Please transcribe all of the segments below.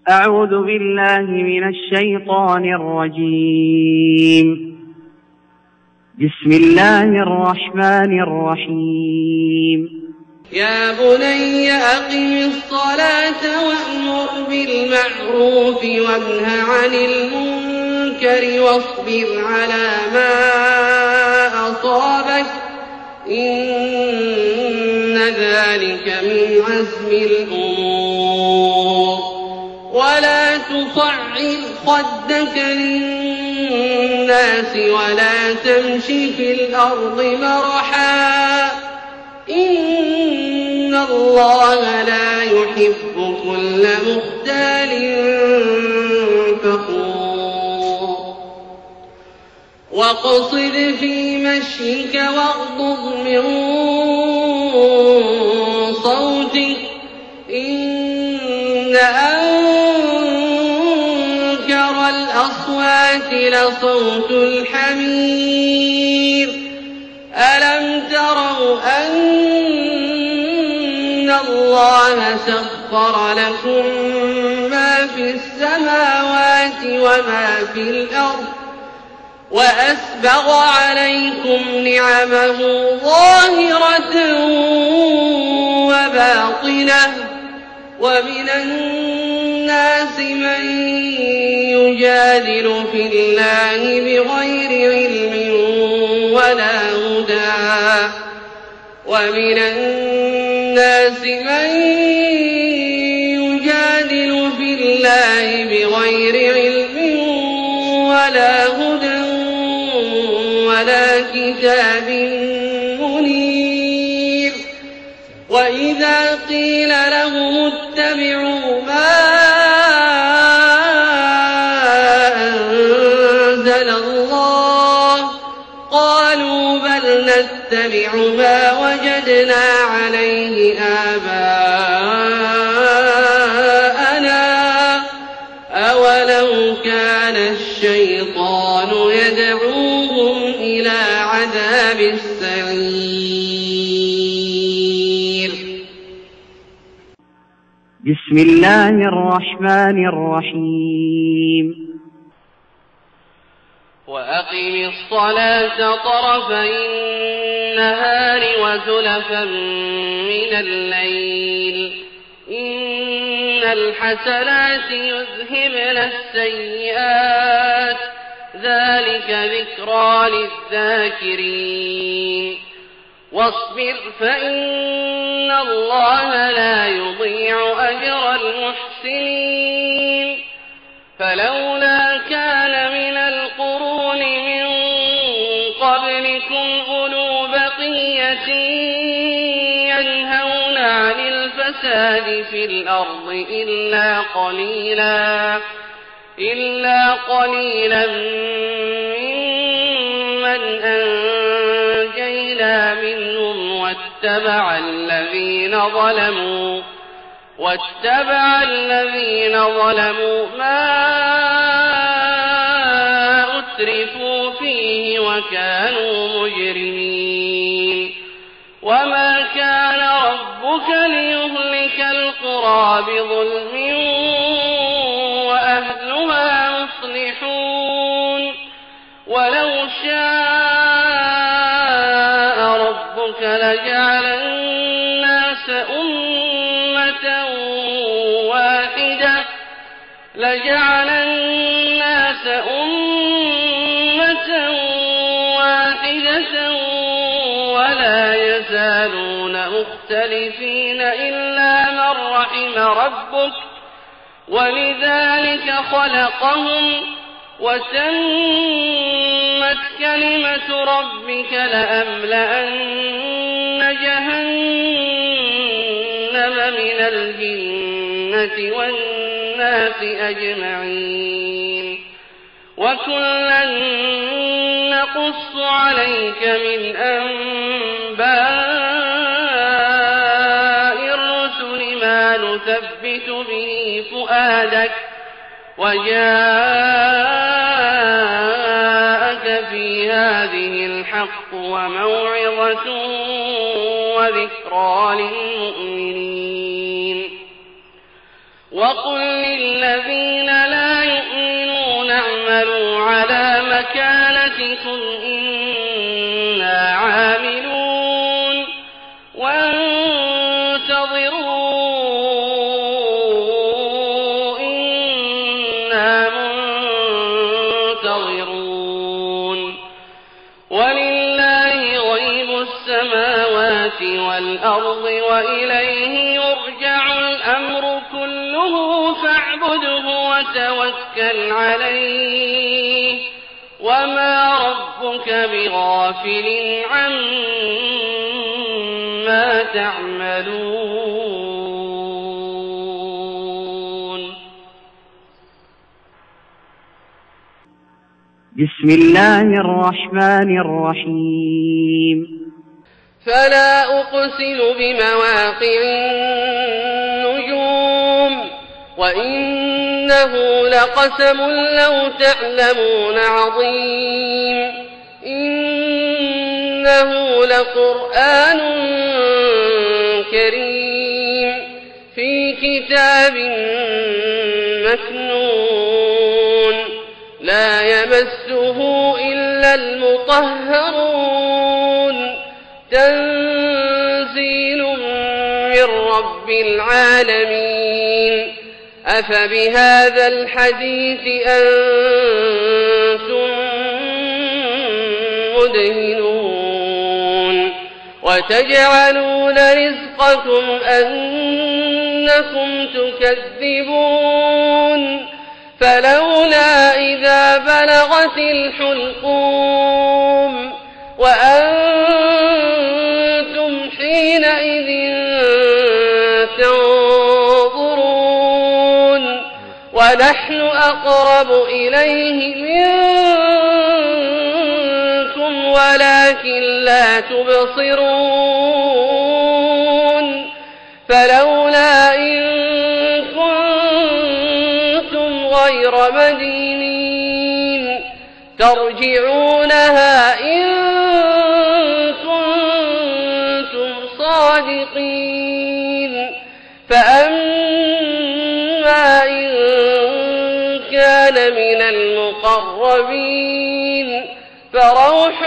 أعوذ بالله من الشيطان الرجيم. بسم الله الرحمن الرحيم. يا بني أقم الصلاة وأمر بالمعروف وانه عن المنكر واصبر على ما أصابك إن ذلك من عزم الأمور. ولا تصعر خدك للناس ولا تمش في الأرض مرحا إن الله لا يحب كل مختال فخور. واقصد في مشيك واغضض من صوتك إن أنكر الأصوات لصوت الحمير. ألم تروا أن الله سخر لكم ما في السماوات وما في الأرض وأسبغ عليكم نعمه ظاهرة وباطنة ومن الناس من يجادل في الله بغير علم ولا هدى ومن الناس من يجادل في الله بغير علم ولا هدى ولا كتاب منير. وإذا قيل لهم اتبعوا ما أنزل الله قالوا بل نتبع ما وجدنا عليه آباءنا أولو كان الشيطان يدعوهم إلى عذاب السعير. بسم الله الرحمن الرحيم. وأقم الصلاة طرفي النهار وزلفا من الليل إن الحسنات يذهبن السيئات ذلك ذكرى للذاكرين. واصبر فإن الله لا يضيع أجر المحسنين. فلولا كان من القرون من قبلكم أولو بقية ينهون عن الفساد في الأرض إلا قليلا ممن أنجينا منهم واتبع الذين ظلموا ما أترفوا فيه وكانوا مجرمين. وما كان ربك ليهلك القرى بظلم وأهلها مصلحون. ولو شاء ربك لجعل الناس أمة واحدة ولا يزالون مختلفين إلا من رحم ربك ولذلك خلقهم وتمت كلمة ربك لأملأن جهنم من الجنة والناس أجمعين. وكلا نقص عليك من أنباء الرسل ما نثبت به فؤادك وجاءك في هذه الحق وموعظة وذكرى للمؤمنين. وقل للذين لا يؤمنون اعملوا على مكانتكم إنا عاملون وانتظروا إنا منتظرون ولله غيب السماوات والأرض وإليه يرجع الأمر كله فاعبده وتوكل عليه وما ربك بغافل عما تعملون. بسم الله الرحمن الرحيم. فلا أقسم بمواقع النجوم وإنه لقسم لو تعلمون عظيم إنه لقرآن كريم في كتاب مكنون لا يمسه إلا المطهرون تنزيل من رب العالمين. أفبهذا الحديث أنتم مدهنون وتجعلون رزقكم أنكم تكذبون فلولا إذا بلغت الحلقوم وأنتم حينئذ تنظرون ونحن أقرب إليه منكم ولكن لا تبصرون فلولا إن كنتم غير مدينين ترجعونها إن كنتم صادقين فأما إن كان من المقربين فروح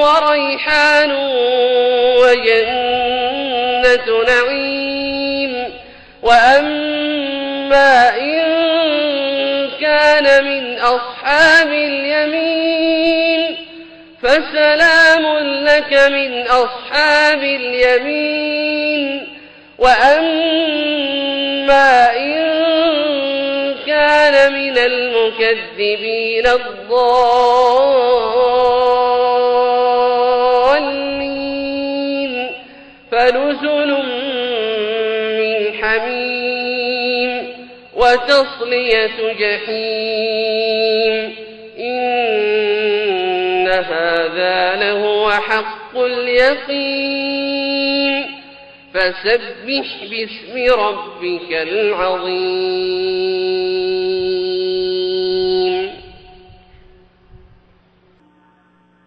وريحان وجنة نعيم وأما إن كان من أصحاب اليمين فسلام لك من أصحاب اليمين وأما إن كان من المكذبين الضالين فنزل من حميم وتصلية جحيم إن هذا لهو حق اليقين فسبح باسم ربك العظيم.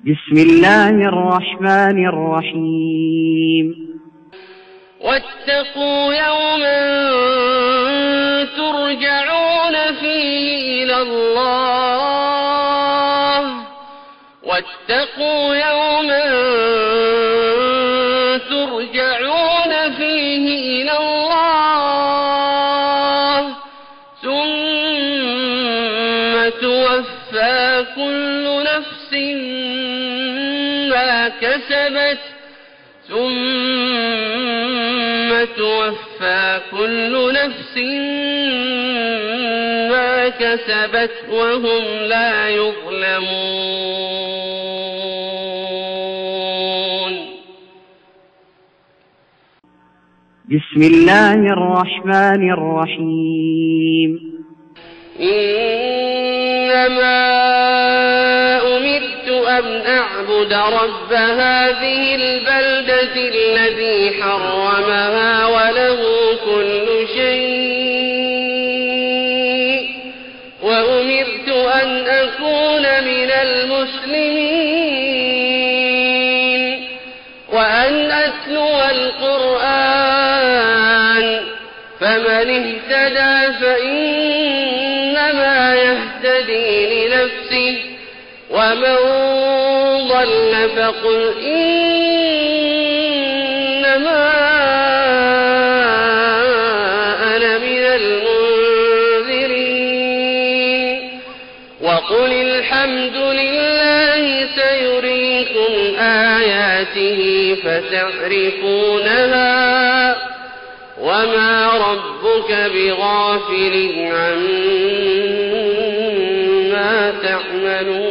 بسم الله الرحمن الرحيم. واتقوا يوما ترجعون فيه إلى الله واتقوا يوما ترجعون فيه إلى الله ثم توفى كل نفس ما كسبت وهم لا يظلمون. بسم الله الرحمن الرحيم. إنما أمرت أن أعبد رب هذه البلدة الذي حرمها وله كل شيء وأمرت أن أكون من المسلمين وأن أتلو القرآن فمن اهتدى فإنما يهتدي لنفسه ومن ضل فقل إنما أنا من المنذرين وقل الحمد لله سيريكم آياته فتعرفونها وما ربك بغافل عما تعملون